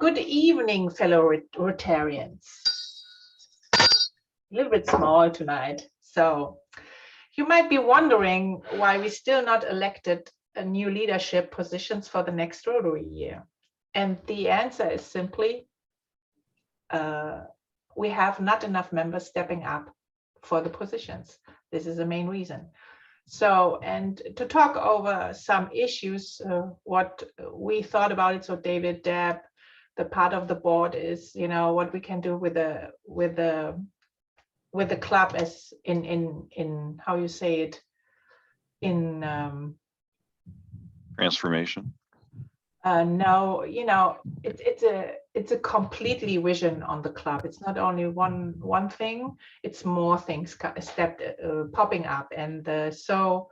Good evening, fellow Rotarians. A little bit small tonight. So you might be wondering why we still not elected a new leadership positions for the next Rotary year. And the answer is simply, we have not enough members stepping up for the positions. This is the main reason. So, and to talk over some issues, what we thought about it. So David, Deb, the part of the board is, what we can do with the club as in how you say it in Transformation. no, it's a completely vision on the club. It's not only one thing, it's more things popping up. And so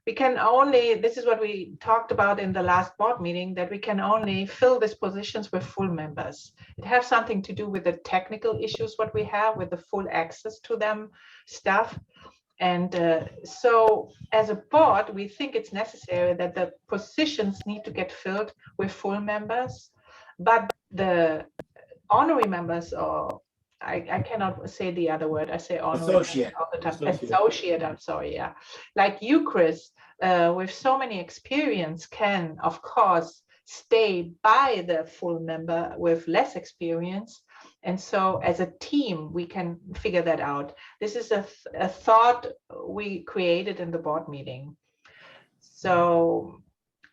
we can only, this is what we talked about in the last board meeting, that we can only fill these positions with full members. It has something to do with the technical issues, what we have with the full access to them stuff. And so as a board, we think it's necessary that the positions need to get filled with full members, but the honorary members, or I cannot say the other word. I say honorary Associate. all the time. Associate, I'm sorry, yeah. Like you, Chris, with so many experience can, of course, stay by the full member with less experience. And so as a team, we can figure that out. This is a thought we created in the board meeting. So,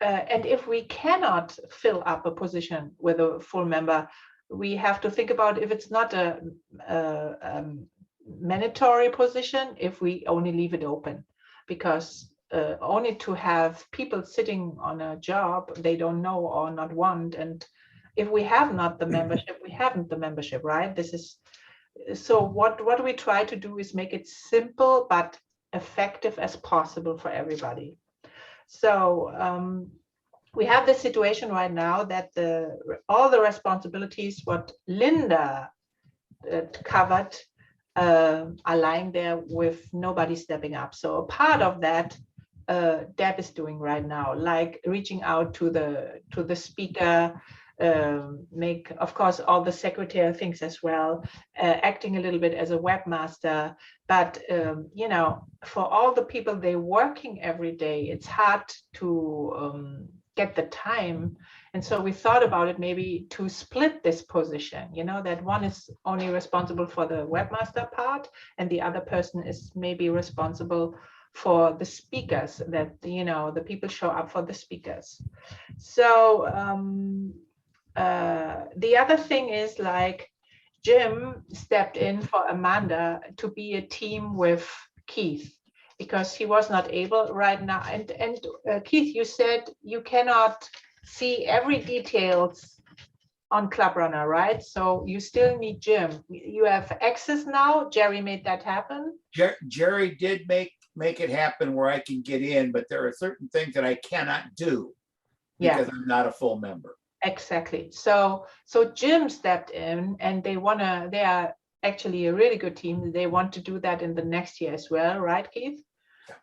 and if we cannot fill up a position with a full member, we have to think about if it's not a mandatory position, if we only leave it open, because only to have people sitting on a job they don't know or not want, and if we have not the membership, we haven't the membership, right? This is so what we try to do is make it simple but effective as possible for everybody. So we have this situation right now that all the responsibilities what Linda covered are lying there with nobody stepping up. So a part of that Deb is doing right now, like reaching out to the speaker, make, of course, all the secretary things as well, acting a little bit as a webmaster. But for all the people they're working every day, it's hard to get the time. And so we thought about it, maybe to split this position, that one is only responsible for the webmaster part and the other person is maybe responsible for the speakers, that the people show up for the speakers. So the other thing is, like, Jim stepped in for Amanda to be a team with Keith, because he was not able right now. And Keith, you said you cannot see every details on Club Runner, right? So you still need Jim. You have access now. Jerry made that happen. Jerry did make it happen where I can get in, but there are certain things that I cannot do because I'm not a full member. Exactly. So Jim stepped in, and they are actually a really good team. They want to do that in the next year as well, right, Keith? Yeah.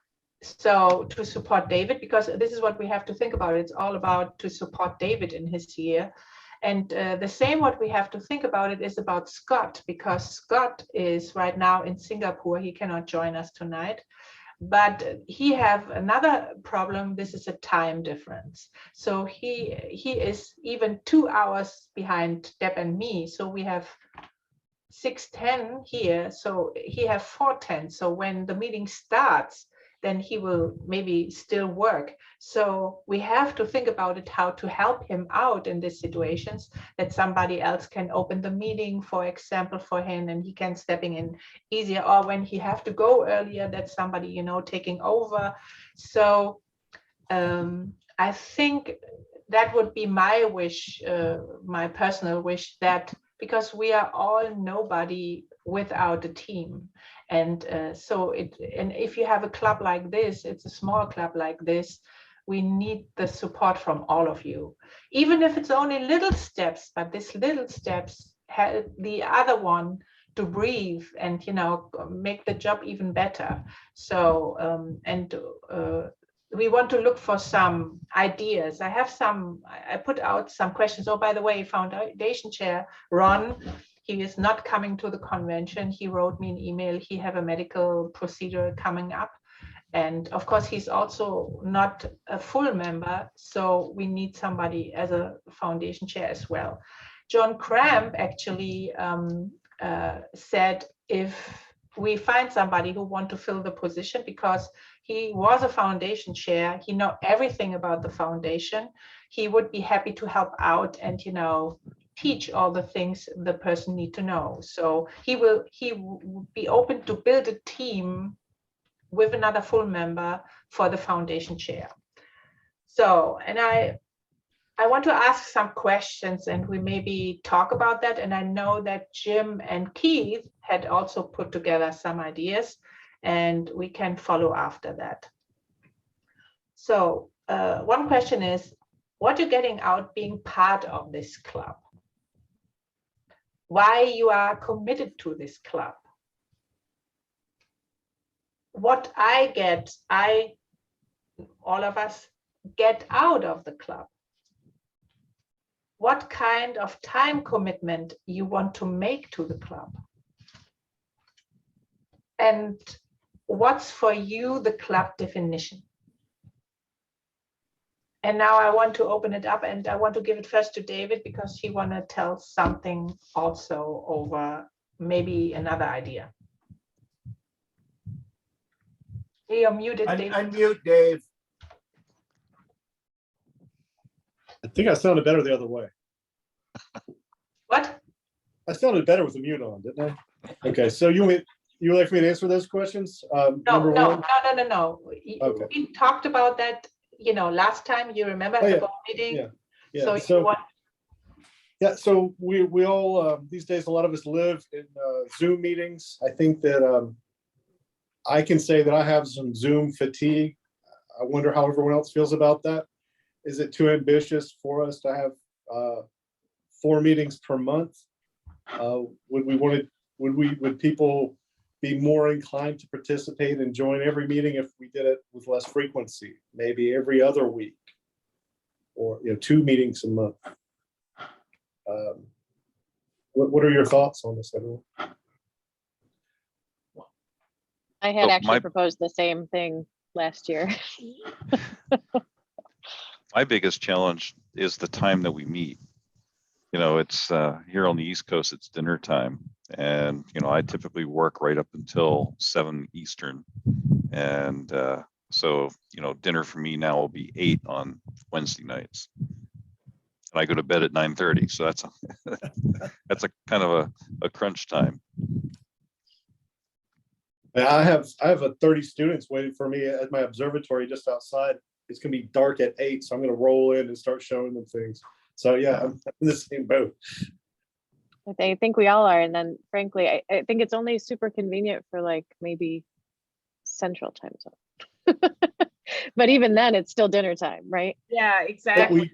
So to support David, because this is what we have to think about. It's all about to support David in his year. And the same what we have to think about it is about Scott, because Scott is right now in Singapore. He cannot join us tonight. But he have another problem. This is a time difference. So he is even 2 hours behind Deb and me. So we have 6:10 here. So he have 4:10. So when the meeting starts, then he will maybe still work. So we have to think about it, how to help him out in these situations, that somebody else can open the meeting, for example, for him, and he can stepping in easier, or when he have to go earlier, that somebody, taking over. So I think that would be my wish, my personal wish, that because we are all nobody without a team. And and if you have a club like this, it's a small club like this, we need the support from all of you, even if it's only little steps, but these little steps help the other one to breathe and make the job even better. So we want to look for some ideas. I put out some questions. Oh, by the way, foundation chair Ron, he is not coming to the convention. He wrote me an email. He have a medical procedure coming up. And of course, he's also not a full member. So we need somebody as a foundation chair as well. John Cramp actually said if we find somebody who want to fill the position, because he was a foundation chair, he know everything about the foundation, he would be happy to help out and teach all the things the person need to know. So he will be open to build a team with another full member for the foundation chair. So, and I want to ask some questions and we maybe talk about that. And I know that Jim and Keith had also put together some ideas and we can follow after that. So one question is, what you're getting out being part of this club? Why you are committed to this club? What all of us get out of the club? What kind of time commitment you want to make to the club? And what's for you the club definition? And now I want to open it up and I want to give it first to David because he want to tell something also over maybe another idea. You're muted, Dave. Unmute, Dave. I think I sounded better the other way. What? I sounded better with the mute on, didn't I? Okay, so you would like for me to answer those questions? No. Okay. We talked about that, last time. You remember Oh, at the yeah. board meeting? Yeah. So So we all these days, a lot of us live in Zoom meetings. I think that I can say that I have some Zoom fatigue. I wonder how everyone else feels about that. Is it too ambitious for us to have 4 meetings per month? Would people be more inclined to participate and join every meeting if we did it with less frequency, maybe every other week, or 2 meetings a month? What are your thoughts on this, everyone? I had So actually proposed the same thing last year. My biggest challenge is the time that we meet. It's here on the East Coast, it's dinner time. And, I typically work right up until 7 Eastern. And so, dinner for me now will be 8 on Wednesday nights. And I go to bed at 9:30. So that's a kind of a crunch time. I have 30 students waiting for me at my observatory just outside. It's gonna be dark at 8, so I'm gonna roll in and start showing them things. So yeah, I'm in the same boat. I think we all are. And then frankly, I think it's only super convenient for like maybe Central Time Zone. But even then it's still dinner time, right? yeah, exactly.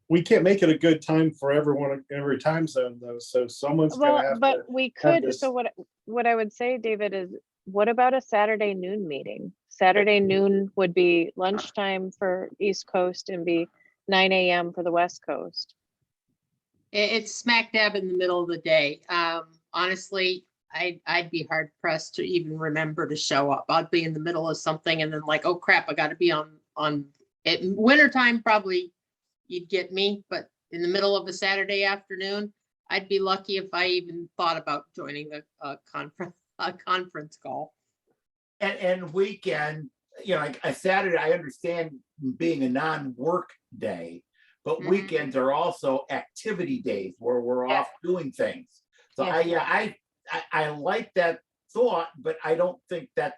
We can't make it a good time for everyone in every time zone though. So someone's gonna have to. We could. this. So what I would say, David, is what about a Saturday noon meeting? Saturday noon would be lunchtime for East Coast and be 9 a.m. for the West Coast. It's smack dab in the middle of the day. Honestly, I'd be hard pressed to even remember to show up. I'd be in the middle of something and then like, oh crap, I got to be on at wintertime. Probably you'd get me, but in the middle of a Saturday afternoon, I'd be lucky if I even thought about joining a conference call. And weekend, like a Saturday, I understand being a non-work day, but weekends are also activity days where we're off doing things. So I like that thought, but I don't think that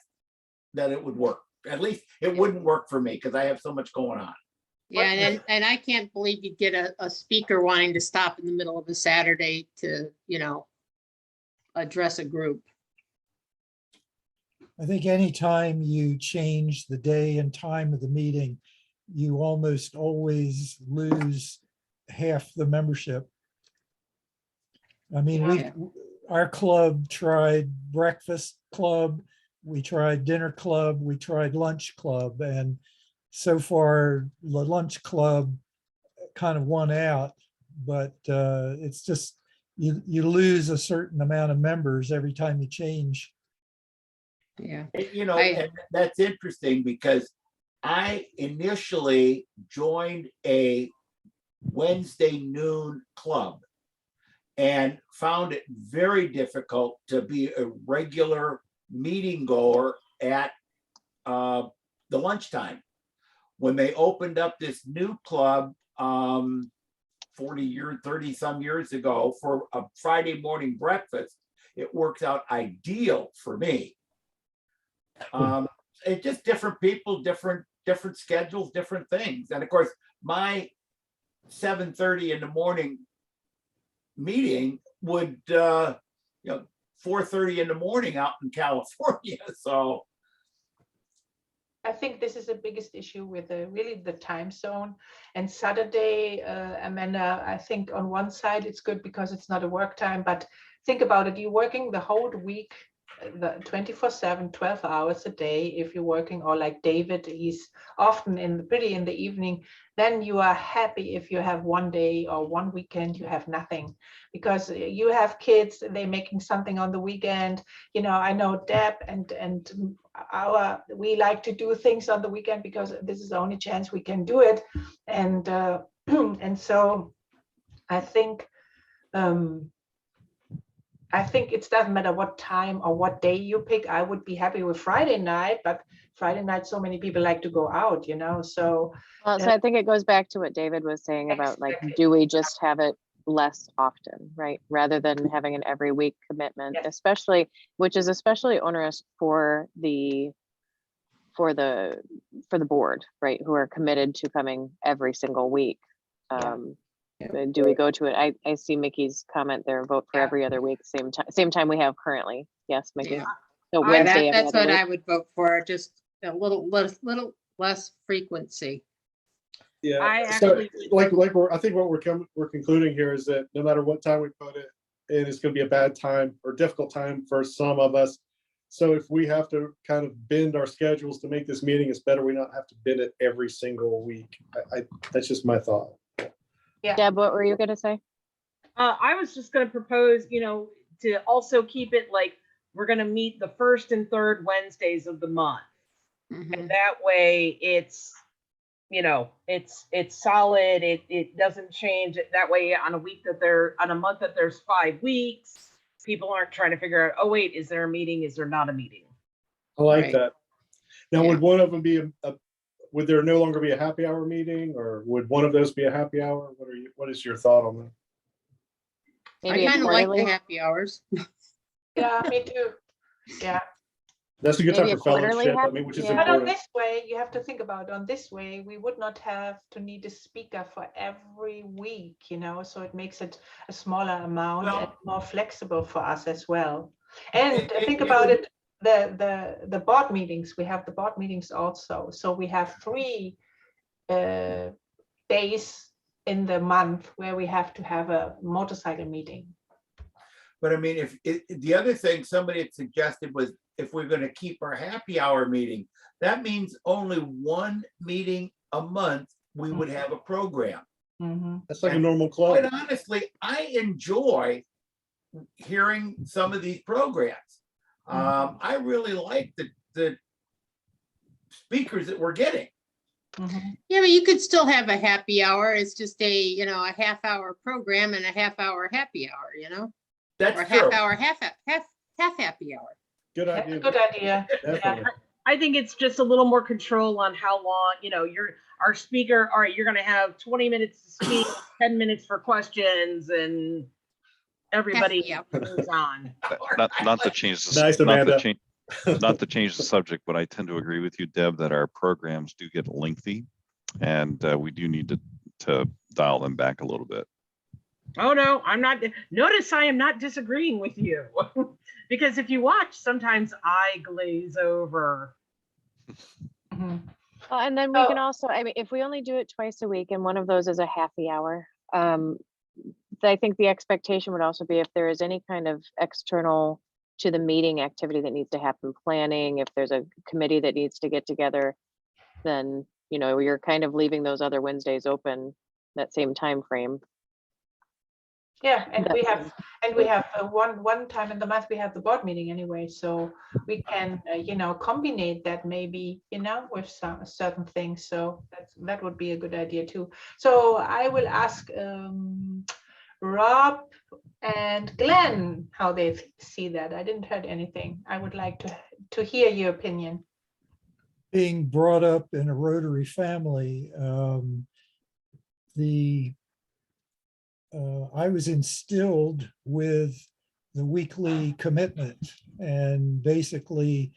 it would work. At least it wouldn't work for me because I have so much going on. Yeah, and I can't believe you'd get a speaker wanting to stop in the middle of a Saturday to, address a group. I think anytime you change the day and time of the meeting, you almost always lose half the membership. I mean, our club tried breakfast club. we tried dinner club, we tried lunch club, and so far the lunch club kind of won out, but it's just, you lose a certain amount of members every time you change. Yeah. You know, I- and that's interesting because I initially joined a Wednesday noon club and found it very difficult to be a regular meeting goer at the lunchtime. When they opened up this new club 30 some years ago for a Friday morning breakfast, it works out ideal for me. It's just different people, different schedules, different things. And of course, my 7:30 in the morning meeting would 4:30 in the morning out in California. So I think this is the biggest issue with really the time zone. And Saturday, Amanda, I think on one side it's good because it's not a work time, but think about it, you're working the whole week, the 24/7, 12 hours a day. If you're working, or like David, he's often pretty in the evening, then you are happy if you have one day or one weekend you have nothing, because you have kids, they're making something on the weekend. I know Deb and we like to do things on the weekend because this is the only chance we can do it. And and so I think it doesn't matter what time or what day you pick. I would be happy with Friday night, but Friday night, so many people like to go out, so. Well, so I think it goes back to what David was saying about, like, Exactly. do we just have it less often, right? Rather than having an every week commitment, Yes. especially, which is especially onerous for the board, right? Who are committed to coming every single week. Yeah. Do we go to it? I see Mickey's comment there, vote for Yeah. every other week, same time we have currently. Yes, Mickey. Yeah. So Yeah, Wednesday. every that's other what week. I would vote for, just a little less frequency. Yeah, I so actually like I think what we're concluding here is that no matter what time we put it, it's going to be a bad time or difficult time for some of us. So if we have to kind of bend our schedules to make this meeting, it's better we not have to bend it every single week. That's just my thought. Deb, what were you gonna say? I was just going to propose, to also keep it like we're going to meet the first and third Wednesdays of the month. Mhm. And that way it's solid. It doesn't change. That way on a month that there's 5 weeks, people aren't trying to figure out, oh wait, is there a meeting? Is there not a meeting? I like Right. that. Now, Yeah. would one of them be would there no longer be a happy hour meeting, or would one of those be a happy hour? What is your thought on that? Maybe I a kind of like the quarterly? happy hours. Yeah, me too. Yeah. That's a good time Maybe for a quarterly fellowship, happy- which is yeah. But on important. this way, you have to think about, on this way, we would not have to need a speaker for every week, so it makes it a smaller amount Well- and more flexible for us as well. And think it about would- it, the board meetings, we have the board meetings also. So we have 3 days in the month where we have to have a motorcycle meeting. But I mean, the other thing somebody had suggested was if we're going to keep our happy hour meeting, that means only one meeting a month we would have a program. Mhm. That's like a normal club. Quite honestly, I enjoy hearing some of these programs. I really like the speakers that we're getting. Mhm. Yeah, but you could still have a happy hour. It's just a half-hour program and a half-hour happy hour, or That's a true. half-hour, half happy hour. Good That's a idea. good idea. Definitely. I think it's just a little more control on how long, our speaker, all right, you're going to have 20 minutes to speak, 10 minutes for questions, and everybody Yeah. moves on. Not to change the, Nice, not Amanda. to change, not to change the subject, but I tend to agree with you, Deb, that our programs do get lengthy, and we do need to dial them back a little bit. Oh, no, I'm not. Notice I am not disagreeing with you. Because if you watch, sometimes I glaze over. Mhm. Well, and then we can So- also, I mean, if we only do it twice a week and one of those is a happy hour, I think the expectation would also be if there is any kind of external to the meeting activity that needs to happen, planning, if there's a committee that needs to get together, then, you know, you're kind of leaving those other Wednesdays open, that same time frame. Yeah, and That- we have one time in the month we have the board meeting anyway, so we can you know, combine that maybe, you know, with some certain things. So that would be a good idea too. So I will ask Rob and Glenn how they see that. I didn't heard anything. I would like to hear your opinion. Being brought up in a Rotary family, I was instilled with the weekly commitment and basically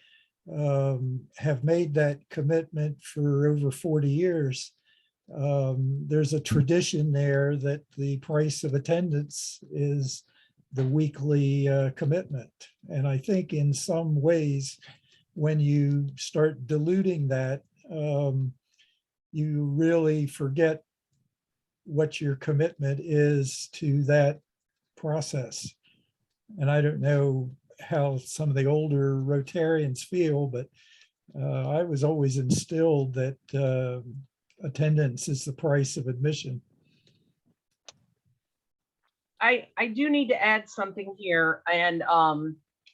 have made that commitment for over 40 years. There's a tradition there that the price of attendance is the weekly commitment. And I think in some ways, when you start diluting that, you really forget what your commitment is to that process. And I don't know how some of the older Rotarians feel, but I was always instilled that attendance is the price of admission. I do need to add something here, and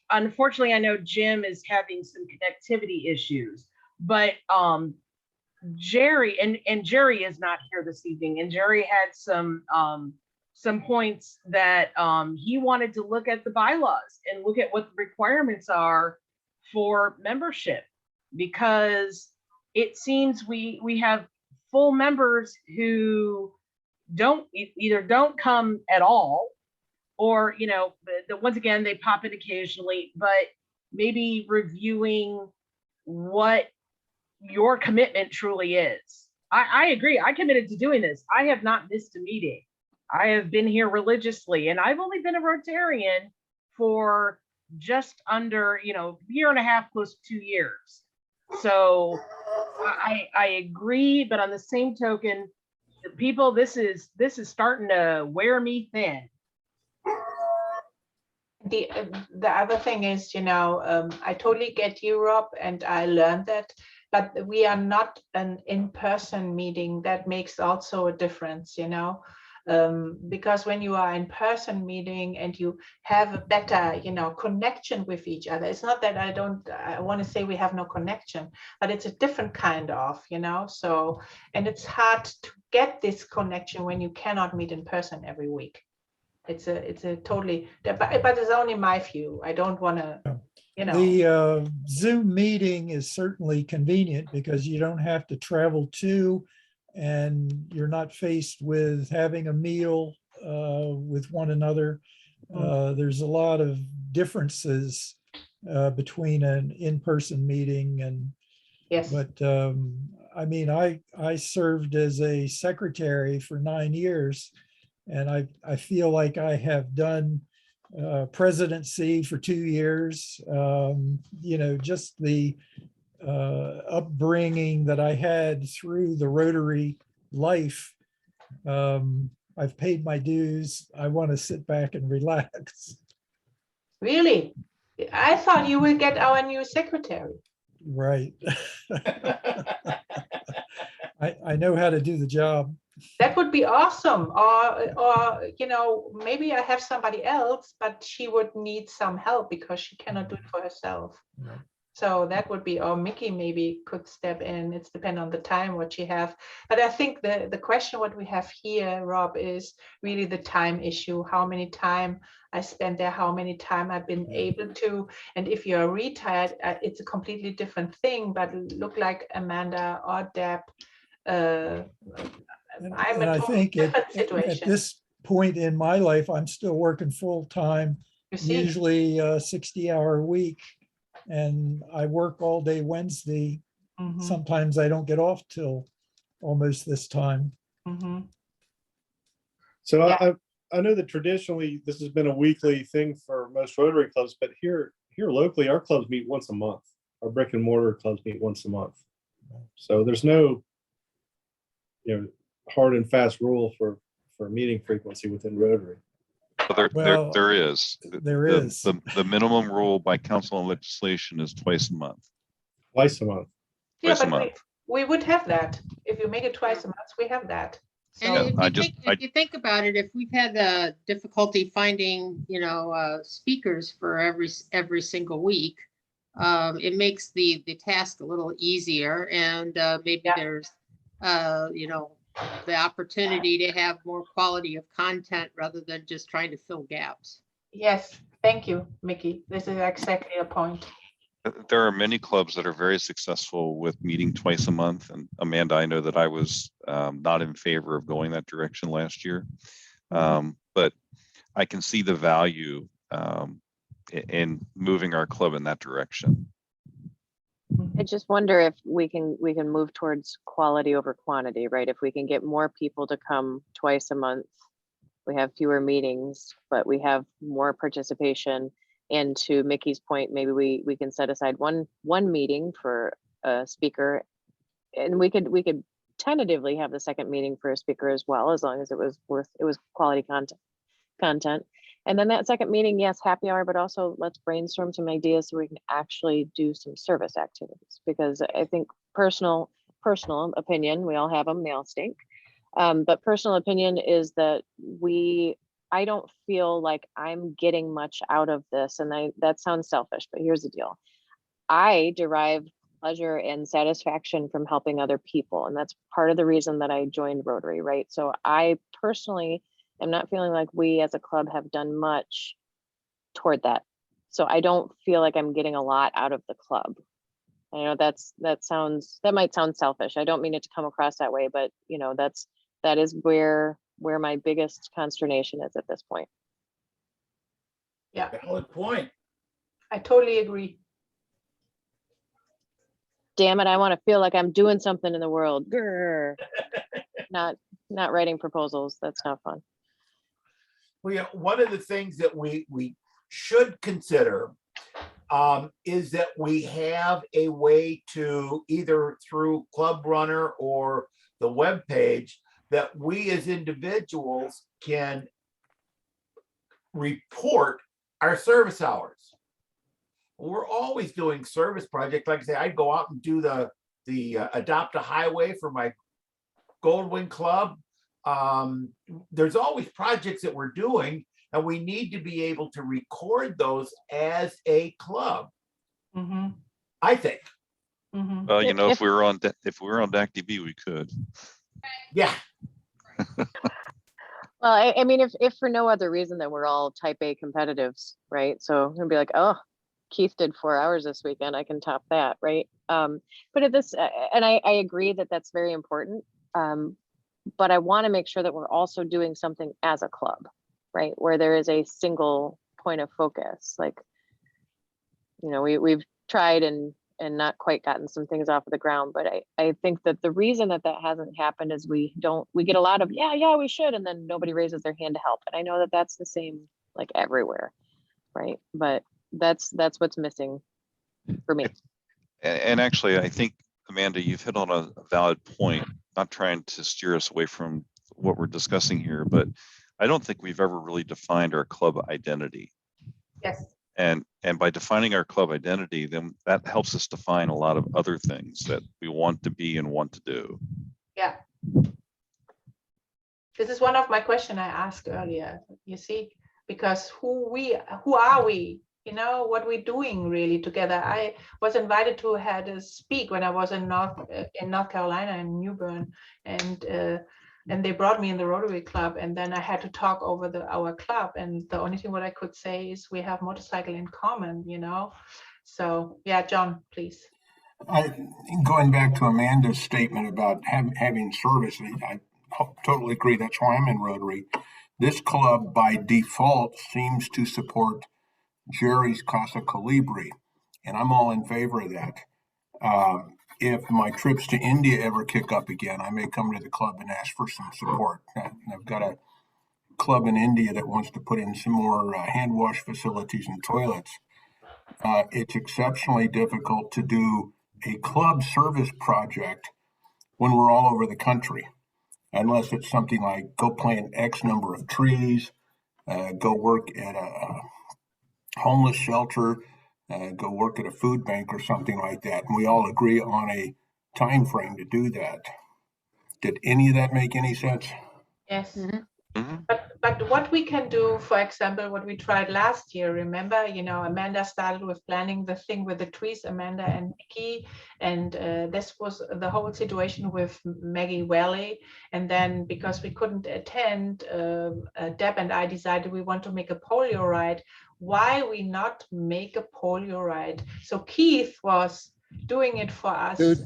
unfortunately, I know Jim is having some connectivity issues, but Jerry and Jerry is not here this evening, and Jerry had some points that he wanted to look at the bylaws and look at what the requirements are for membership, because it seems we have full members who either don't come at all, or, you know, once again, they pop in occasionally, but maybe reviewing what your commitment truly is. I agree. I committed to doing this. I have not missed a meeting. I have been here religiously, and I've only been a Rotarian for just under, you know, year and a half, close to 2 years. So I agree, but on the same token, people, this is starting to wear me thin. The other thing is, you know, I totally get you, Rob, and I learned that, but we are not an in-person meeting. That makes also a difference, you know, because when you are in person meeting and you have a better, you know, connection with each other, it's not that I want to say we have no connection, but it's a different kind of, you know, so, and it's hard to get this connection when you cannot meet in person every week. It's a totally, but it's only my view. I don't want to, you know. The Zoom meeting is certainly convenient because you don't have to travel to, and you're not faced with having a meal with one another. There's a lot of differences between an in-person meeting and, Yes. but I mean, I served as a secretary for 9 years, and I feel like I have done presidency for 2 years. You know, just the upbringing that I had through the Rotary life. I've paid my dues. I want to sit back and relax. Really? I thought you will get our new secretary. Right. I know how to do the job. That would be awesome. Or, you know, maybe I have somebody else, but she would need some help because she cannot do it for herself. Right. So that would be, or Mickey maybe could step in. It's depend on the time what you have. But I think the question what we have here, Rob, is really the time issue. How many time I spent there, how many time I've been able to. And if you're retired, it's a completely different thing. But look like Amanda or Deb, I'm And a I totally think different at situation. this point in my life, I'm still working full time, You see, usually a 60-hour week. And I work all day Wednesday. Mhm, Sometimes I don't get off till almost this time. mhm. So Yeah. I know that traditionally this has been a weekly thing for most Rotary clubs, but here locally, our clubs meet once a month. Our brick and mortar clubs meet once a month. So there's no, you know, hard and fast rule for meeting frequency within Rotary. Well, there is. there is. The minimum rule by council and legislation is twice a month. Twice a month. Yeah, Twice a but month. we would have that. If you make it twice a month, we have that. And So, if I you just- think, if you think about it, if we've had difficulty finding, speakers for every single week, it makes the task a little easier, and maybe Yeah. there's, the opportunity to have more quality of content rather than just trying to fill gaps. yes, thank you, Mickey. This is exactly a point. There are many clubs that are very successful with meeting twice a month. And Amanda, I know that I was not in favor of going that direction last year. But I can see the value in moving our club in that direction. I just wonder if we can move towards quality over quantity, right? If we can get more people to come twice a month, we have fewer meetings, but we have more participation. And to Mickey's point, maybe we can set aside one meeting for a speaker, and we could tentatively have the second meeting for a speaker as well, as long as it was quality content. And then that second meeting, yes, happy hour, but also let's brainstorm some ideas so we can actually do some service activities. Because I think personal opinion, we all have them, they all stink. But personal opinion is that I don't feel like I'm getting much out of this. And that sounds selfish, but here's the deal. I derive pleasure and satisfaction from helping other people. And that's part of the reason that I joined Rotary, right? So I personally am not feeling like we as a club have done much toward that. So I don't feel like I'm getting a lot out of the club. I know that might sound selfish. I don't mean it to come across that way, but that is where my biggest consternation is at this point. Yeah, Valid point. I totally agree. Damn it, I want to feel like I'm doing something in the world. Grr. Not writing proposals. That's not fun. Well, one of the things that we should consider is that we have a way to, either through Club Runner or the webpage, that we as individuals can report our service hours. We're always doing service projects. Like I say, I'd go out and do the Adopt a Highway for my Goldwing Club. There's always projects that we're doing, and we need to be able to record those as a club. Mm-hmm. I think. Mm-hmm. Well, if we were on DACDB, we could. Yeah. Well, I mean, if for no other reason than we're all type A competitives, right? So we'll be like, oh, Keith did 4 hours this weekend, I can top that, right? But at this, and I agree that that's very important. But I want to make sure that we're also doing something as a club, right? Where there is a single point of focus. Like, we've tried and not quite gotten some things off of the ground, but I think that the reason that hasn't happened is we get a lot of, yeah, we should, and then nobody raises their hand to help. And I know that that's the same like everywhere, right? But that's what's missing for me. And actually, I think, Amanda, you've hit on a valid point, not trying to steer us away from what we're discussing here, but I don't think we've ever really defined our club identity. Yes. And by defining our club identity, then that helps us define a lot of other things that we want to be and want to do. Yeah. This is one of my questions I asked earlier, you see, because who are we? What we're doing really together. I was invited to speak when I was in North Carolina in New Bern, and they brought me in the Rotary Club, and then I had to talk over our club, and the only thing what I could say is we have motorcycle in common, So yeah, John, please. Going back to Amanda's statement about having service, I totally agree. That's why I'm in Rotary. This club by default seems to support Jerry's Casa Colibri, and I'm all in favor of that. If my trips to India ever kick up again, I may come to the club and ask for some support. I've got a club in India that wants to put in some more hand wash facilities and toilets. It's exceptionally difficult to do a club service project when we're all over the country, unless it's something like go plant X number of trees, go work at a homeless shelter, go work at a food bank or something like that. And we all agree on a time frame to do that. Did any of that make any sense? Yes. Mhm. Mhm. But what we can do, for example, what we tried last year, remember, Amanda started with planning the thing with the trees, Amanda and Nikki, and this was the whole situation with Maggie Valley. And then because we couldn't attend, Deb and I decided we want to make a polio ride. Why we not make a polio ride? So Keith was doing it for us Dude,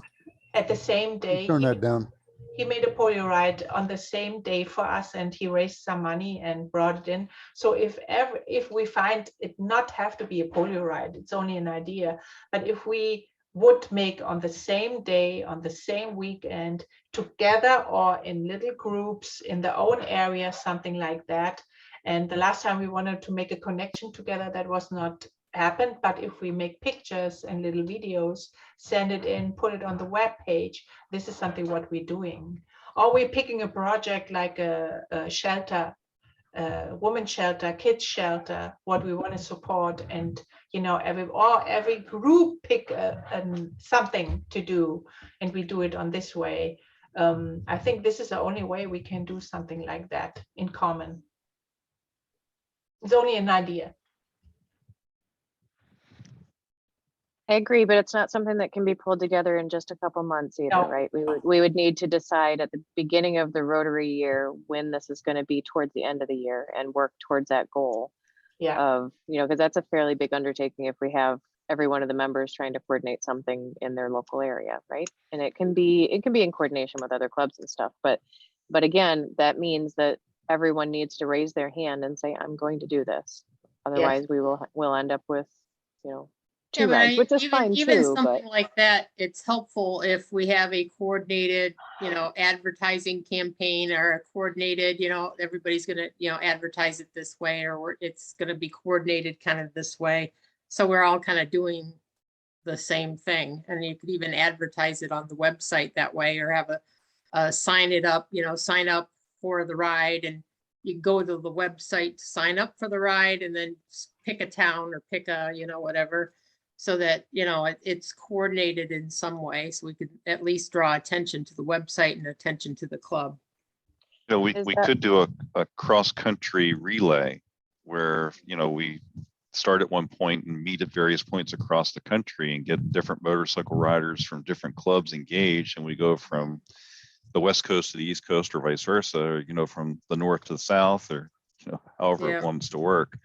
at the same day. turn that down. He made a polio ride on the same day for us, and he raised some money and brought it in. So if we find it not have to be a polio ride, it's only an idea. But if we would make on the same day, on the same weekend, together or in little groups in their own area, something like that. And the last time we wanted to make a connection together, that was not happened. But if we make pictures and little videos, send it in, put it on the web page, this is something what we're doing. Or we're picking a project like a shelter, women's shelter, kids shelter, what we want to support, and every group pick something to do, and we do it on this way. I think this is the only way we can do something like that in common. It's only an idea. I agree, but it's not something that can be pulled together in just a couple months either, No. right? We would need to decide at the beginning of the Rotary year when this is going to be towards the end of the year and work towards that goal Yeah. of, because that's a fairly big undertaking if we have every one of the members trying to coordinate something in their local area, right? And it can be in coordination with other clubs and stuff, but again, that means that everyone needs to raise their hand and say, I'm going to do this. Otherwise, we'll end up with, two but rides, which is even fine too, but something like that, it's helpful if we have a coordinated, advertising campaign or a coordinated, everybody's gonna, advertise it this way, or it's gonna be coordinated kind of this way. So we're all kind of doing the same thing, and you could even advertise it on the website that way, or have a sign up for the ride, and you go to the website to sign up for the ride, and then pick a town or pick a, whatever, so that, it's coordinated in some way, so we could at least draw attention to the website and attention to the club. We Is we that- could do a cross-country relay where, we start at one point and meet at various points across the country and get different motorcycle riders from different clubs engaged. And we go from the West Coast to the East Coast, or vice versa, or, from the north to the south, or, however Yeah. it wants to work.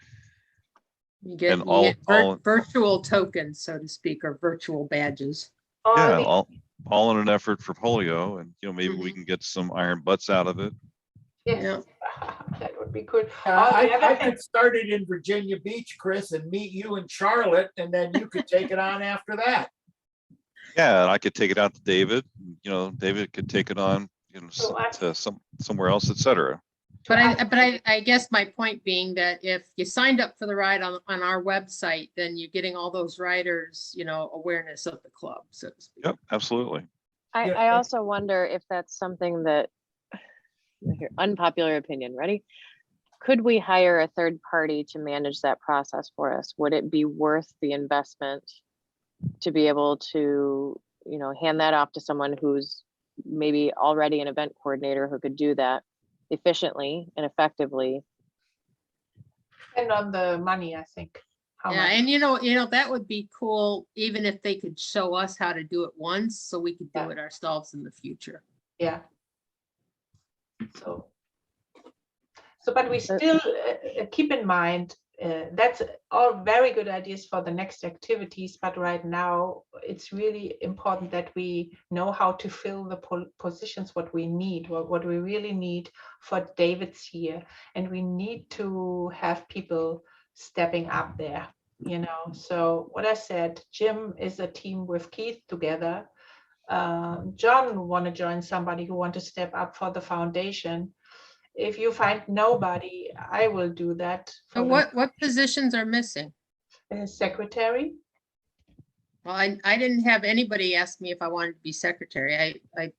You get, And all- virtual tokens, so to speak, or virtual badges. Yeah, all in an effort for polio, and maybe we can get some iron butts out of it. Yes. That would be good. I could start it in Virginia Beach, Chris, and meet you in Charlotte, and then you could take it on after that. Yeah, and I could take it out to David. David could take it on, So to somewhere else, etc. But I guess my point being that if you signed up for the ride on our website, then you're getting all those riders, awareness of the club, so to speak. Yep, absolutely. I, Yeah, I also wonder if that's something that, here, unpopular opinion, ready? Could we hire a third party to manage that process for us? Would it be worth the investment to be able to, hand that off to someone who's maybe already an event coordinator who could do that efficiently and effectively? And on the money, I think. How Yeah, much? and that would be cool, even if they could show us how to do it once, so we could do Yeah. it ourselves in the future. Yeah. So, but we still keep in mind, that's all very good ideas for the next activities, but right now it's really important that we know how to fill the positions, what we need, what we really need for David's year. And we need to have people stepping up there, So what I said, Jim is a team with Keith together. John want to join somebody who want to step up for the foundation. If you find nobody, I will do that. So what positions are missing? Secretary? Well, I didn't have anybody ask me if I wanted to be secretary. I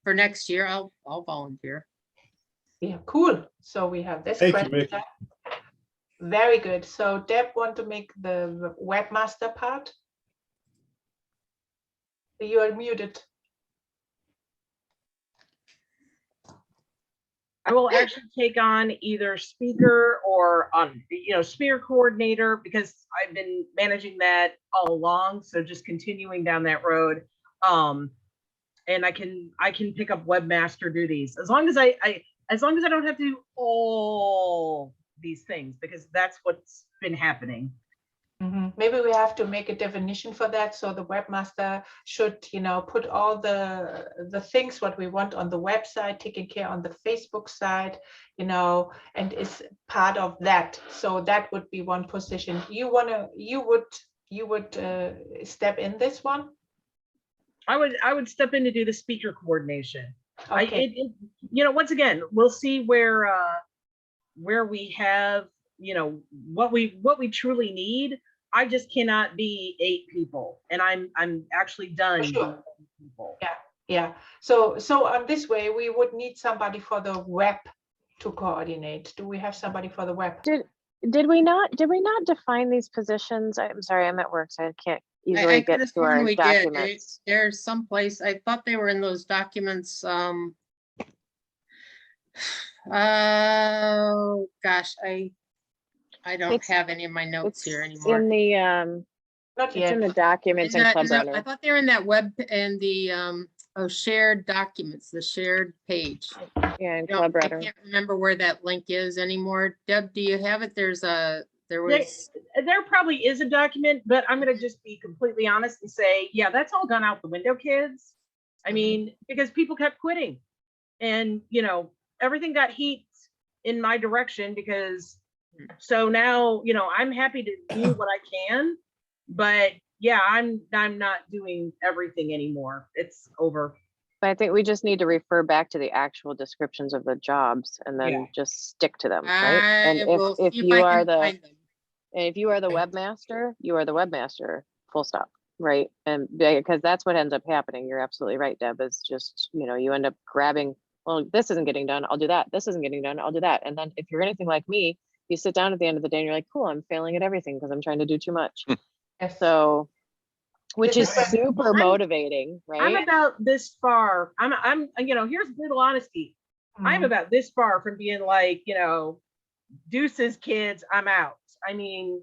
for next year, I'll volunteer. Yeah, cool. So we have this Thank you, question. Mickey. Very good. So Deb want to make the webmaster part? You are muted. I will actually take on either speaker or speaker coordinator, because I've been managing that all along. So just continuing down that road. And I can pick up webmaster duties as long as I don't have to do all these things, because that's what's been happening. Maybe we have to make a definition for that. So the webmaster should, put all the things what we want on the website, taking care on the Facebook side, and is part of that. So that would be one position. You would step in this one? I would step in to do the speaker coordination. Okay. Once again, we'll see where we have, what we truly need. I just cannot be 8 people, and I'm actually done. Sure. being 8 people. Yeah. So on this way, we would need somebody for the web to coordinate. Do we have somebody for the web? Did we not define these positions? I'm sorry, I'm at work, so I can't easily get could've to our sworn we did. documents. There's someplace, I thought they were in those documents. Oh, gosh, I don't It's- have any of my notes here It's anymore. in the, Not it's yet. in the documents in Club I Runner. thought they were in that web and the shared documents, the shared page. Yeah, in No, Club I Runner. can't remember where that link is anymore. Deb, do you have it? There was, There probably is a document, but I'm gonna just be completely honest and say, yeah, that's all gone out the window, kids. I mean, because people kept quitting, and everything got heat in my direction, because so now I'm happy to do what I can, but yeah, I'm not doing everything anymore. It's over. But I think we just need to refer back to the actual descriptions of the jobs and then Yeah. just stick to them, right? I And will if see if you I are can find them. and if you are the webmaster, you are the webmaster, full stop, right? And because that's what ends up happening. You're absolutely right, Deb, is just, you end up grabbing, well, this isn't getting done, I'll do that. This isn't getting done, I'll do that. And then if you're anything like me, you sit down at the end of the day and you're like, cool, I'm failing at everything because I'm trying to do too much. Yes. So, which This is is when- super motivating, I'm right? about this far. I'm here's brutal honesty. I'm Mhm. about this far from being like, deuces, kids, I'm out. I mean,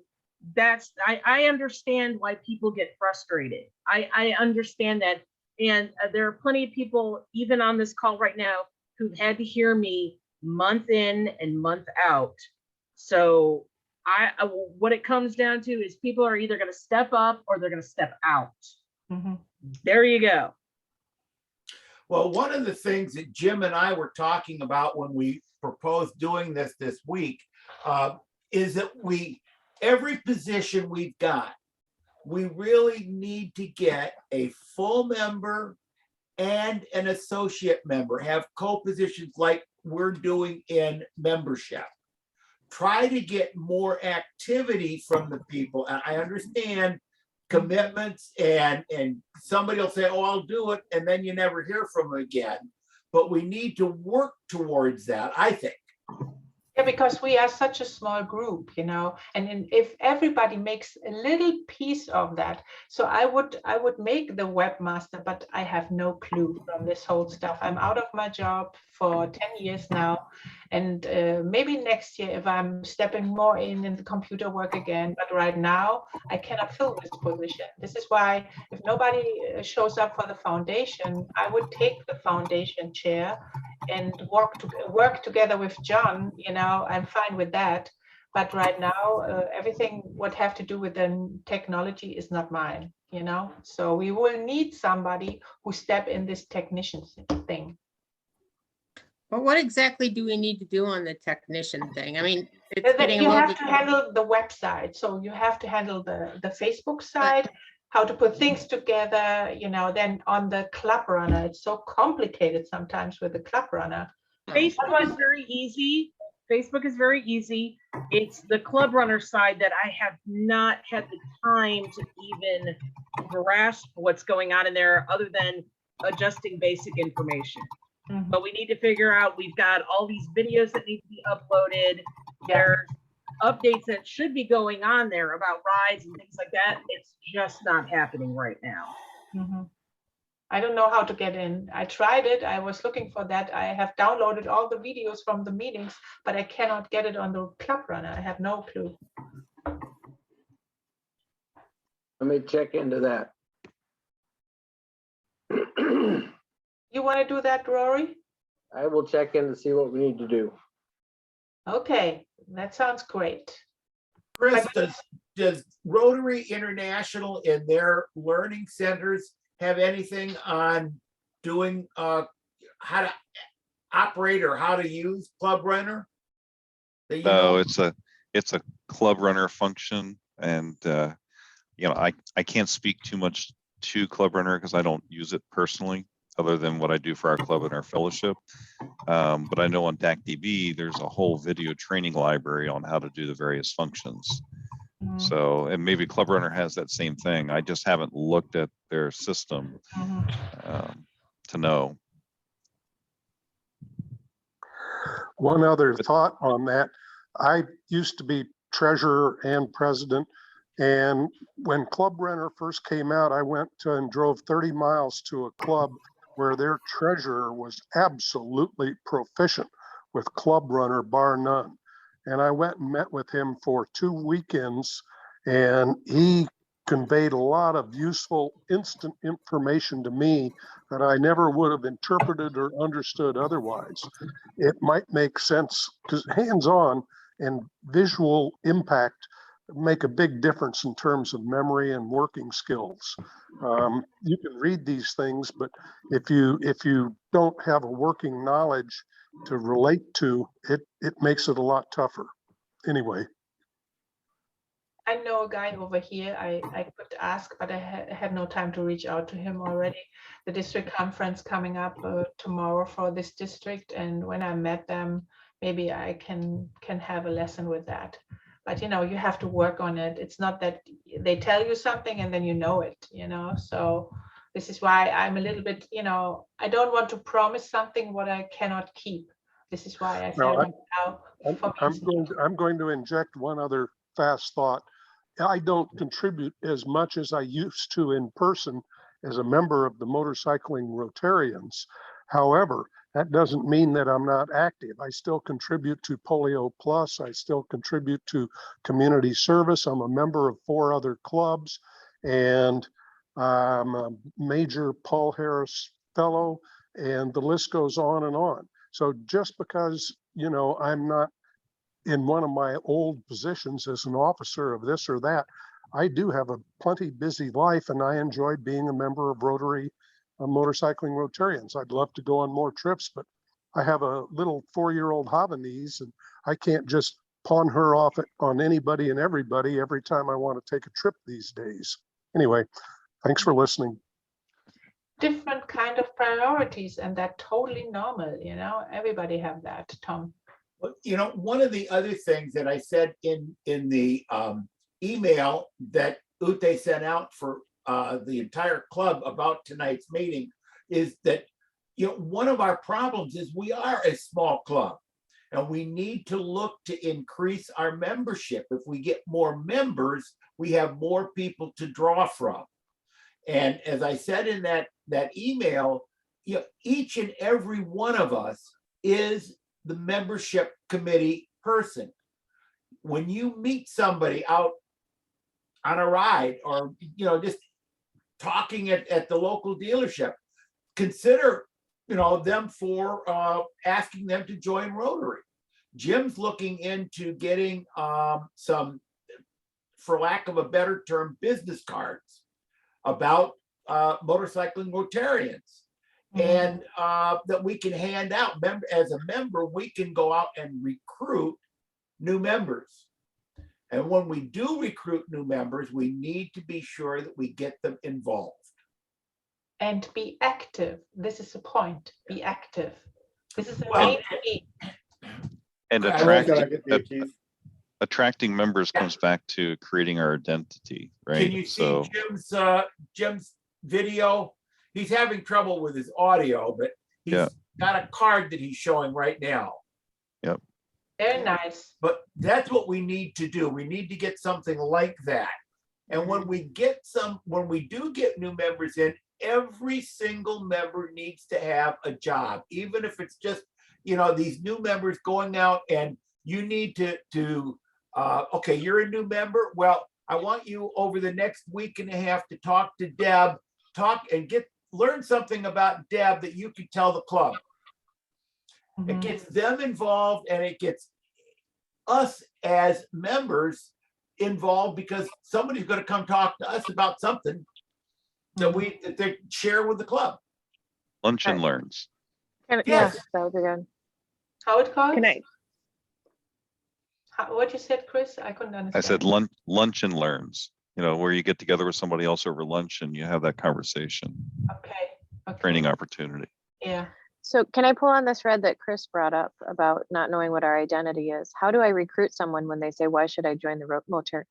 I understand why people get frustrated. I understand that. And there are plenty of people, even on this call right now, who've had to hear me month in and month out. So what it comes down to is people are either going to step up or they're going to step out. Mhm. There you go. Well, one of the things that Jim and I were talking about when we proposed doing this week is that every position we've got, we really need to get a full member and an associate member, have co-positions like we're doing in membership. Try to get more activity from the people. And I understand commitments and somebody will say, oh, I'll do it. And then you never hear from them again. But we need to work towards that, I think. Yeah, because we are such a small group, and if everybody makes a little piece of that, so I would make the webmaster, but I have no clue from this whole stuff. I'm out of my job for 10 years now, and maybe next year if I'm stepping more in the computer work again, but right now I cannot fill this position. This is why if nobody shows up for the foundation, I would take the foundation chair and work together with John. I'm fine with that. But right now, everything what have to do with the technology is not mine. So we will need somebody who step in this technician thing. But what exactly do we need to do on the technician thing? I mean, it's Then getting a you little have bit. to handle the website. So you have to handle the Facebook side, how to put things together, then on the Club Runner. It's so complicated sometimes with the Club Runner. Facebook is very easy. Facebook is very easy. It's the Club Runner side that I have not had the time to even grasp what's going on in there other than adjusting basic information. Mhm. But we need to figure out, we've got all these videos that need to be uploaded. Yeah. There's updates that should be going on there about rides and things like that. It's just not happening right now. Mhm. I don't know how to get in. I tried it. I was looking for that. I have downloaded all the videos from the meetings, but I cannot get it on the Club Runner. I have no clue. Let me check into that. You want to do that, Rory? I will check in to see what we need to do. Okay, that sounds great. Chris, does Rotary International in their learning centers have anything on doing how to operate or how to use Club Runner? That you No, know? it's a Club Runner function, and you know, I can't speak too much to Club Runner because I don't use it personally, other than what I do for our club and our fellowship. But I know on DACTV, there's a whole video training library on how to do the various functions. Mhm, So, and maybe Club Runner has that same thing. I just haven't looked at their system mhm. to know. One other thought on that. I used to be treasurer and president. And when Club Runner first came out, I went and drove 30 miles to a club where their treasurer was absolutely proficient with Club Runner, bar none. And I went and met with him for 2 weekends, and he conveyed a lot of useful instant information to me that I never would have interpreted or understood otherwise. It might make sense because hands-on and visual impact make a big difference in terms of memory and working skills. You can read these things, but if you don't have a working knowledge to relate to, it makes it a lot tougher. Anyway. I know a guy over here I could ask, but I had no time to reach out to him already. The district conference coming up tomorrow for this district, and when I met them, maybe I can have a lesson with that. But you know, you have to work on it. It's not that they tell you something and then you know it, you know. So this is why I'm a little bit, you know, I don't want to promise something what I cannot keep. This is why I said No, now for me, I'm going to inject one other fast thought. I don't contribute as much as I used to in person as a member of the Motorcycling Rotarians. However, that doesn't mean that I'm not active. I still contribute to Polio Plus. I still contribute to community service. I'm a member of 4 other clubs, and I'm a major Paul Harris fellow, and the list goes on and on. So just because, you know, I'm not in one of my old positions as an officer of this or that, I do have a plenty busy life, and I enjoyed being a member of Rotary Motorcycling Rotarians. I'd love to go on more trips, but I have a little 4-year-old Havanese, and I can't just pawn her off on anybody and everybody every time I want to take a trip these days. Anyway, thanks for listening. different kind of priorities, and that's totally normal, you know. Everybody have that, Tom. Well, you know, one of the other things that I said in the email that Ute sent out for the entire club about tonight's meeting is that, you know, one of our problems is we are a small club, and we need to look to increase our membership. If we get more members, we have more people to draw from. And as I said in that email, you know, each and every one of us is the membership committee person. When you meet somebody out on a ride, or, you know, just talking at the local dealership, consider, you know, them for asking them to join Rotary. Jim's looking into getting some, for lack of a better term, business cards about motorcycling Rotarians. And that we can hand out. As a member, we can go out and recruit new members. And when we do recruit new members, we need to be sure that we get them involved. And be active. This is the point. Be active. This is the Well, main key. And I Well, gotta get the Keith. attracting members comes back to creating our identity, right? Can you see Jim's video? He's having trouble with his audio, but he's got a card that he's showing right now. Yep. Very nice. But that's what we need to do. We need to get something like that. And when we do get new members in, every single member needs to have a job, even if it's just, these new members going out and you need to okay, you're a new member. Well, I want you over the next week and a half to talk to Deb, learn something about Deb that you can tell the club. It gets them involved and it gets us as members involved because somebody's going to come talk to us about something that they share with the club. Lunch and learns. Yeah, Yes. that would be good. How it called? Good night. What you said, Chris? I couldn't understand. I said lunch and learns, where you get together with somebody else over lunch and you have that conversation, Okay. training opportunity. Yeah. So can I pull on this thread that Chris brought up about not knowing what our identity is? How do I recruit someone when they say, why should I join the motorcycling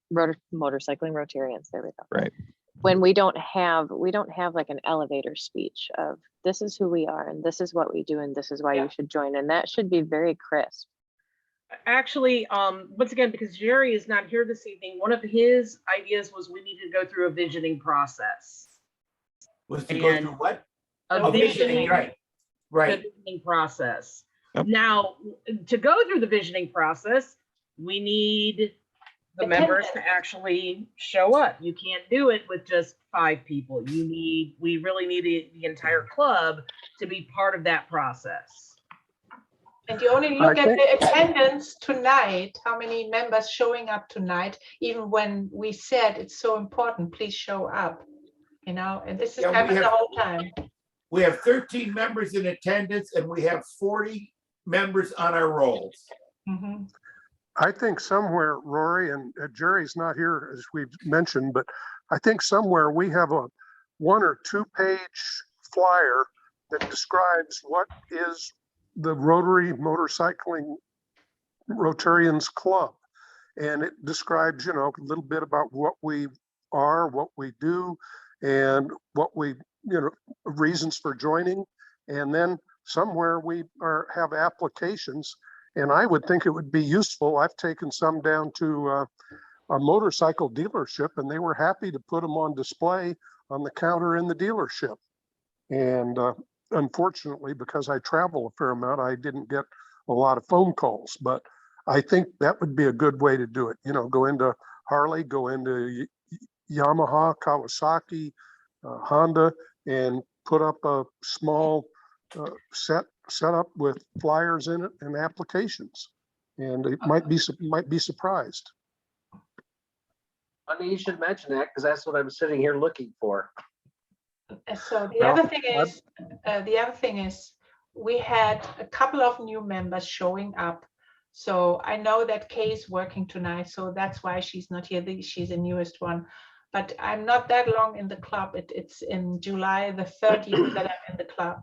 Rotarians? There we go. Right. When we don't have like an elevator speech of this is who we are and this is what we do and this is why you should join. And that should be very crisp. Actually, once again, because Jerry is not here this evening, one of his ideas was we needed to go through a visioning process. Was to go through what? A Visioning, right. The visioning process. Yep. Now, to go through the visioning process, we need the members to actually show up. You can't do it with just 5 people. We really need the entire club to be part of that process. And you only look at the attendance tonight, how many members showing up tonight, even when we said it's so important, please show up, and this is happening the whole time. We have 13 members in attendance and we have 40 members on our rolls. Mhm. I think somewhere, Rory, and Jerry's not here as we've mentioned, but I think somewhere we have a 1 or 2 page flyer that describes what is the Rotary Motorcycling Rotarians Club. And it describes, a little bit about what we are, what we do, and what we, reasons for joining. And then somewhere we have applications. And I would think it would be useful. I've taken some down to a motorcycle dealership and they were happy to put them on display on the counter in the dealership. And unfortunately, because I travel a fair amount, I didn't get a lot of phone calls, but I think that would be a good way to do it. Go into Harley, go into Yamaha, Kawasaki, Honda, and put up a small set up with flyers in it and applications, and it might be surprised. Funny you should mention that because that's what I'm sitting here looking for. So the other thing is, we had a couple of new members showing up. So I know that Kay is working tonight, so that's why she's not here. She's the newest one. But I'm not that long in the club. It's in July the 30th that I'm in the club.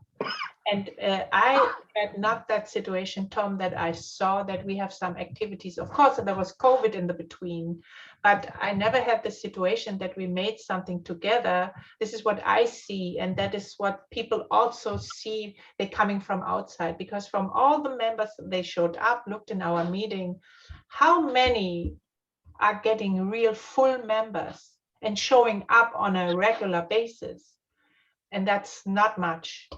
And I had not that situation, Tom, that I saw that we have some activities. Of course, there was COVID in the between, but I never had the situation that we made something together. This is what I see. And that is what people also see. They're coming from outside, because from all the members, they showed up, looked in our meeting, how many are getting real full members and showing up on a regular basis. And that's not much,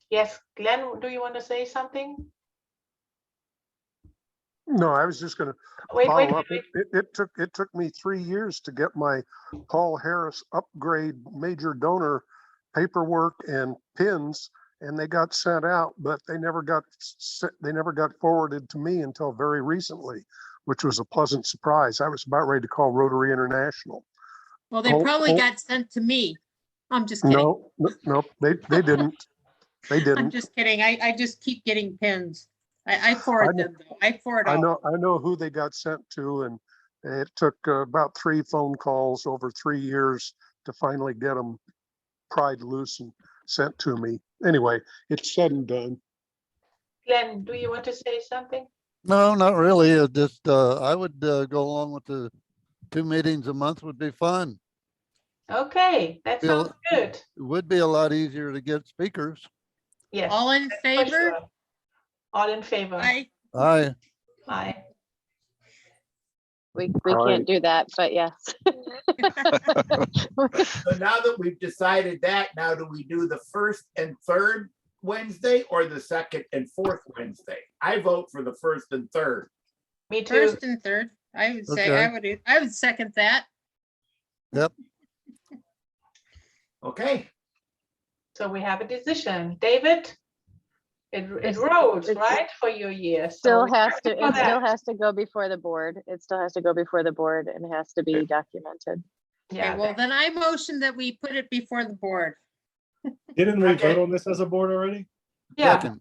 Yes, Glenn, do you want to say something? No, I was just going to follow up. It took me 3 years to get my Paul Harris upgrade major donor paperwork and pins, and they got sent out, but they never got forwarded to me until very recently, which was a pleasant surprise. I was about ready to call Rotary International. Well, they probably got sent to me. I'm just kidding. No, they didn't. They didn't. I'm just kidding. I just keep getting pins. I forward them though. I forward all. I know who they got sent to, and it took about 3 phone calls over 3 years to finally get them pried loose and sent to me. Anyway, it's said and done. Glenn, do you want to say something? No, not really. It just I would go along with the 2 meetings a month would be fun. Okay, that sounds good. It would be a lot easier to get speakers. Yes. All in favor? Sure. All in favor. Aye. Aye. We All can't do that, but yes. So now that we've decided that, now do we do the first and third Wednesday or the second and fourth Wednesday? I vote for the first and third. Me too. First and third, I would say, Okay. I would second that. Okay, So we have a decision. David? It It's- rolls, it's- right, for your year? So Still we has have to, go it still there. has to go before the board. It still has to go before the board and it has to be documented. Yeah, Okay, well, then I motion that we put it before the board. Didn't we Okay. vote on this as a board already? yeah, Second.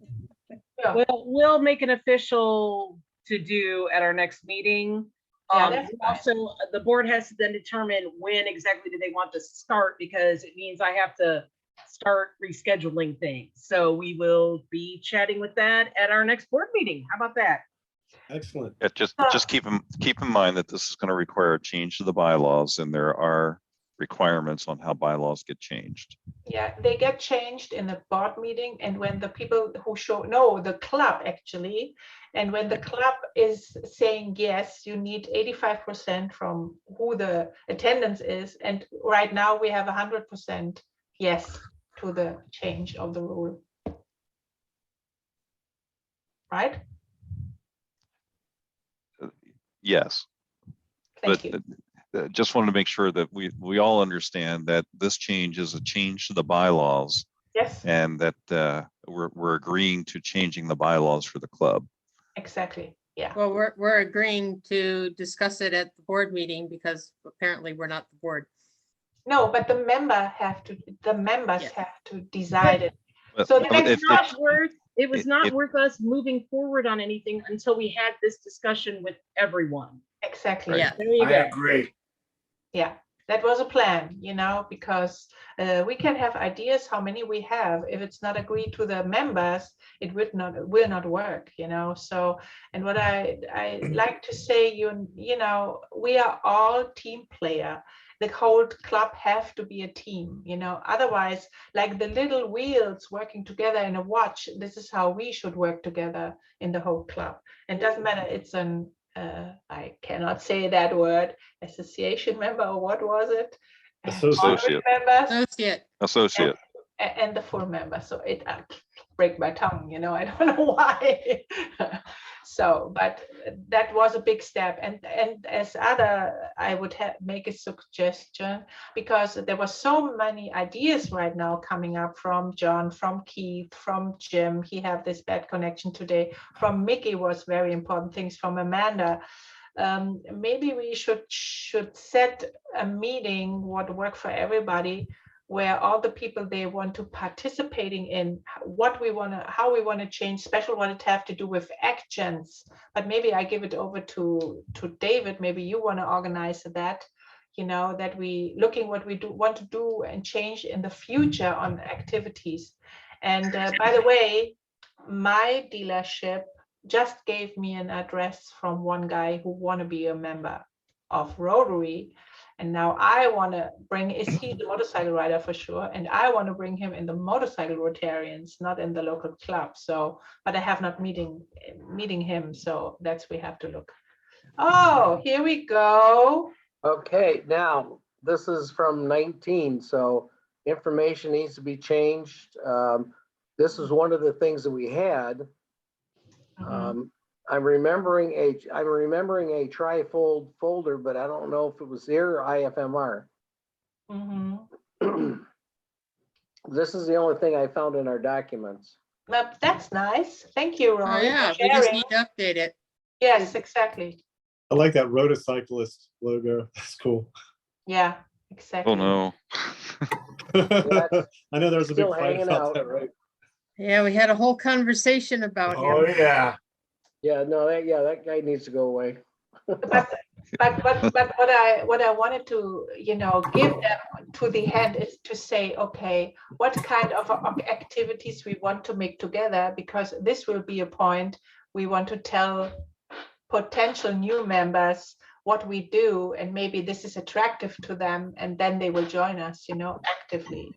yeah. We'll make an official to do at our next meeting. Yeah, that's fine. Also, the board has to then determine when exactly do they want this to start, because it means I have to start rescheduling things. So we will be chatting with that at our next board meeting. How about that? Excellent. Yeah, just keep in mind that this is going to require a change to the bylaws, and there are requirements on how bylaws get changed. Yeah, they get changed in the board meeting, and when the people who show, no, the club actually, and when the club is saying yes, you need 85% from who the attendance is, and right now we have 100% yes to the change of the rule. Right? Yes, Thank but you. just wanted to make sure that we all understand that this change is a change to the bylaws, Yes, and that we're agreeing to changing the bylaws for the club. exactly. Yeah, Well, we're agreeing to discuss it at the board meeting because apparently we're not the board. no, but the members Yeah. have to decide it. But- So but the next if- Not worth, it was it- not it- worth us moving forward on anything until we had this discussion with everyone. Exactly. Yeah. There you I go. agree. Yeah, that was a plan, because we can have ideas how many we have. If it's not agreed to the members, it will not work, So, and what I like to say, we are all team player. The whole club have to be a team, Otherwise, like the little wheels working together in a watch, this is how we should work together in the whole club. And doesn't matter, it's an I cannot say that word, association member, or what was it? Associate. Members Associate. Associate. and the full member. So it break my tongue, I don't know why. So, but that was a big step. And as I would make a suggestion, because there were so many ideas right now coming up from John, from Keith, from Jim. He have this bad connection today. From Mickey was very important things, from Amanda. Maybe we should set a meeting what work for everybody, where all the people they want to participating in how we want to change, special what it have to do with actions. But maybe I give it over to David. Maybe you want to organize that, that we looking what we want to do and change in the future on activities. And by the way, my dealership just gave me an address from one guy who want to be a member of Rotary. And now I want to is he the motorcycle rider for sure? And I want to bring him in the motorcycle Rotarians, not in the local club. So, but I have not meeting him. So we have to look. Oh, here we go. Okay, now, this is from 19, so information needs to be changed. This is one of the things that we had. I'm remembering a trifold folder, but I don't know if it was here or IFMR. This is the only thing I found in our documents. That's nice. Thank you, Rory. Oh, yeah, for we just sharing. need to update it. Yes, exactly. I like that Rotocyclist logo. That's cool. Yeah, exactly. Oh, no. I know there was a big Still fight hanging about out. that, right? Yeah, we had a whole conversation about Oh, him. yeah. Yeah, no, that guy needs to go away. But what I wanted to give them to the hand is to say, okay, what kind of activities we want to make together, because this will be a point we want to tell potential new members what we do, and maybe this is attractive to them, and then they will join us, actively.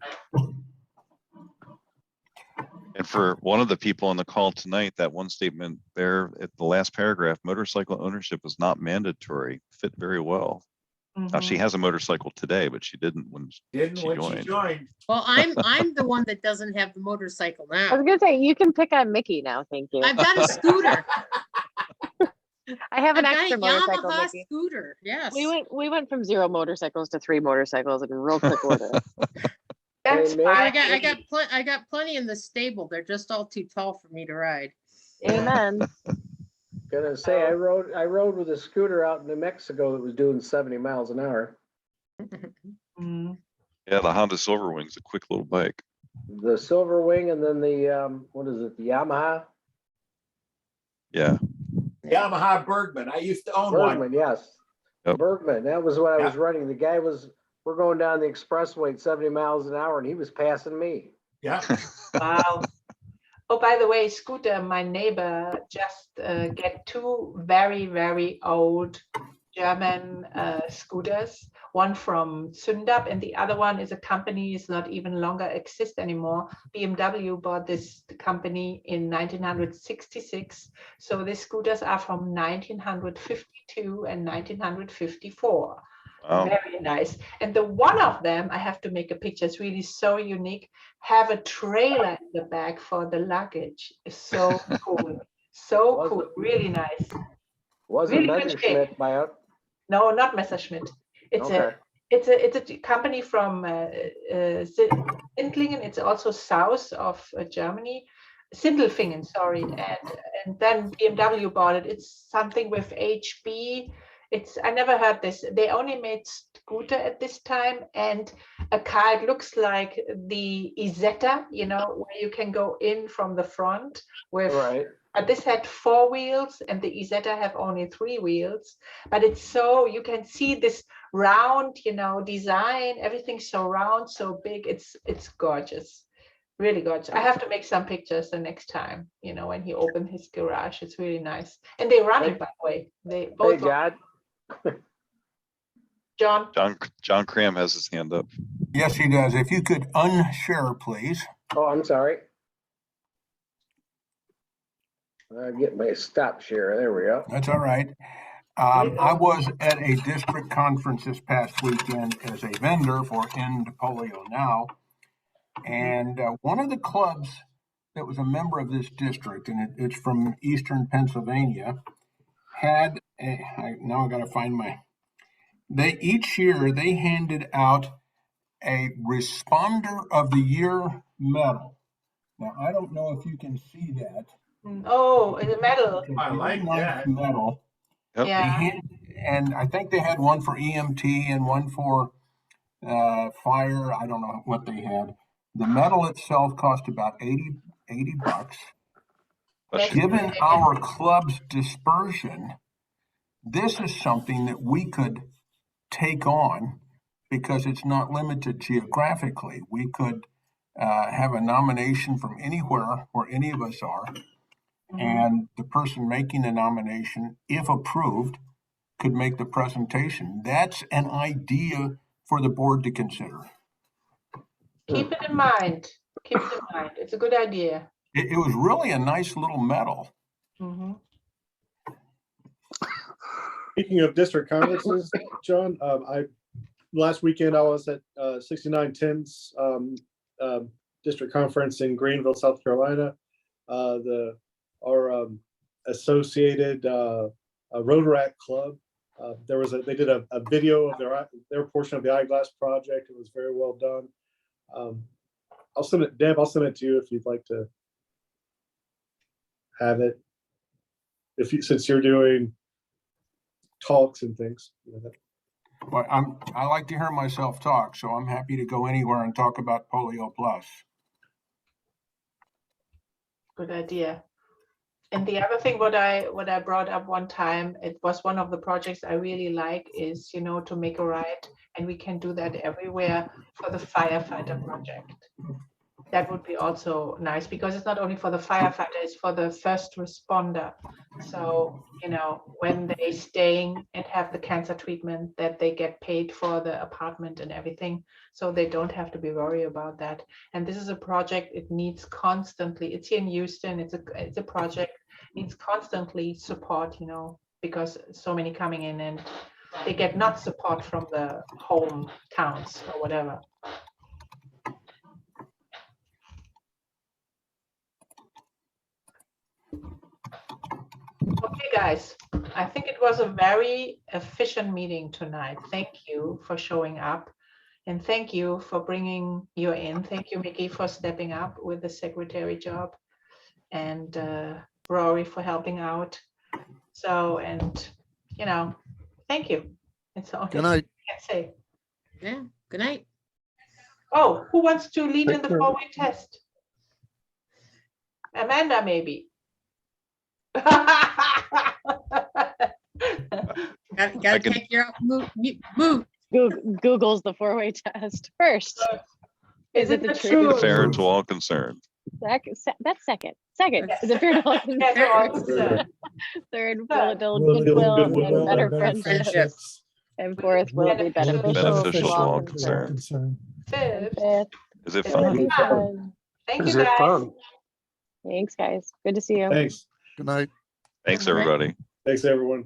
And for one of the people on the call tonight, that one statement there at the last paragraph, motorcycle ownership is not mandatory, fit very well. Now, she Mhm. has a motorcycle today, but she didn't when Didn't she when she joined. joined. Well, I'm the one that doesn't have the motorcycle I was now. gonna say, you can pick on Mickey now, thank you. I've got a scooter. I have I've an got extra a motorcycle, Yamaha Mickey. scooter, yes. We went from 0 motorcycles to 3 motorcycles in real quick order. That's Hey, Mick. fine. I got plenty in the stable. They're just all too tall for me to ride. Amen. Gonna say, I rode with a scooter out in New Mexico that was doing 70 miles an hour. Mm. Yeah, the Honda Silverwing's a quick little bike. The Silver Wing and then the, what is it, the Yamaha? Yeah. Yamaha Bergman. I used to own one. Bergman, yes. Yep. Bergman, that was what I was Yeah. running. The guy we're going down the expressway at 70 miles an hour and he was passing me. Yeah. Wow. Oh, by the way, Scooter, my neighbor just get 2 very, very old German scooters. One from Sundab and the other one is a company is not even longer exist anymore. BMW bought this company in 1966. So these scooters are from 1952 and 1954. Wow. Very nice. And the one of them, I have to make a picture, it's really so unique, have a trailer in the back for the luggage. It's so cool. So Was cool, it? really nice. Wasn't Really good shape. Messerschmitt by it? No, not Messerschmitt. It's Okay. it's a company from Sindelfingen. It's also south of Germany. Sindelfingen, sorry. And then BMW bought it. It's something with HB. I never heard this. They only made scooter at this time and a car. It looks like the Isetta, where you can go in from the front with. Right. This had 4 wheels and the Isetta have only 3 wheels, but it's so, you can see this round, design, everything's so round, so big. It's gorgeous, really gorgeous. I have to make some pictures the next time, when he opened his garage. It's really nice. And they run it, by the way. They Hey, both. John. John. John Cram has his hand up. Yes, he does. If you could unshare, please. Oh, I'm sorry. Get my stop share. There we go. That's all right. I was at a district conference this past weekend as a vendor for End Polio Now. And one of the clubs that was a member of this district, and it's from Eastern Pennsylvania, had now I got to find each year they handed out a Responder of the Year medal. Now, I don't know if you can see that. Oh, it's a medal. I like that. Medal. Yep. Yeah. And I think they had one for EMT and one for fire. I don't know what they had. The medal itself cost about $80. That's Given great. our club's dispersion, this is something that we could take on because it's not limited geographically. We could have a nomination from anywhere where any of us are. And the person making the nomination, if approved, could make the presentation. That's an idea for the board to consider. Keep it in mind. Keep it in mind. It's a good idea. It was really a nice little medal. Mhm. Speaking of district conferences, John, last weekend I was at 6910's district conference in Greenville, South Carolina. Our associated Rotaract Club. They did a video of their portion of the Eyeglass Project. It was very well done. I'll send it, Deb. I'll send it to you if you'd like to have it. Since you're doing talks and things. Well, I like to hear myself talk, so I'm happy to go anywhere and talk about Polio Plus. Good idea. And the other thing what I brought up one time, it was one of the projects I really like is, to make a ride, and we can do that everywhere for the firefighter project. that would be also nice, because it's not only for the firefighter, it's for the first responder. So, you know, when they staying and have the cancer treatment, that they get paid for the apartment and everything, so they don't have to be worried about that. And this is a project, it needs constantly, it's here in Houston, it's a project, needs constantly support, you know, because so many coming in and they get not support from the home towns or whatever. Okay, guys, I think it was a very efficient meeting tonight. Thank you for showing up. And thank you for bringing you in. Thank you, Mickey, for stepping up with the secretary job. And Rory for helping out. So, and, you know, thank you. It's all I Good night. can say. Yeah, good night. Oh, who wants to lead in Take the care. four-way test? Amanda, maybe. Gotta can- take your move. Google's the four-way test first. Is it the Be truth? fair to all concerned. That's second. Second, is it fair to all Yes, we're all concerned? concerned. Third, will Third, it build Will it build goodwill goodwill and better and better friendships? friendships? And fourth, will it be Beneficial beneficial to all concerned. concerned? And Fifth, fifth, Is it Is will it fun? be fun? fun? thank Is you, it guys. fun? Thanks, guys. Good to see you. Thanks. Good night. Thanks, All right. everybody. Thanks, everyone.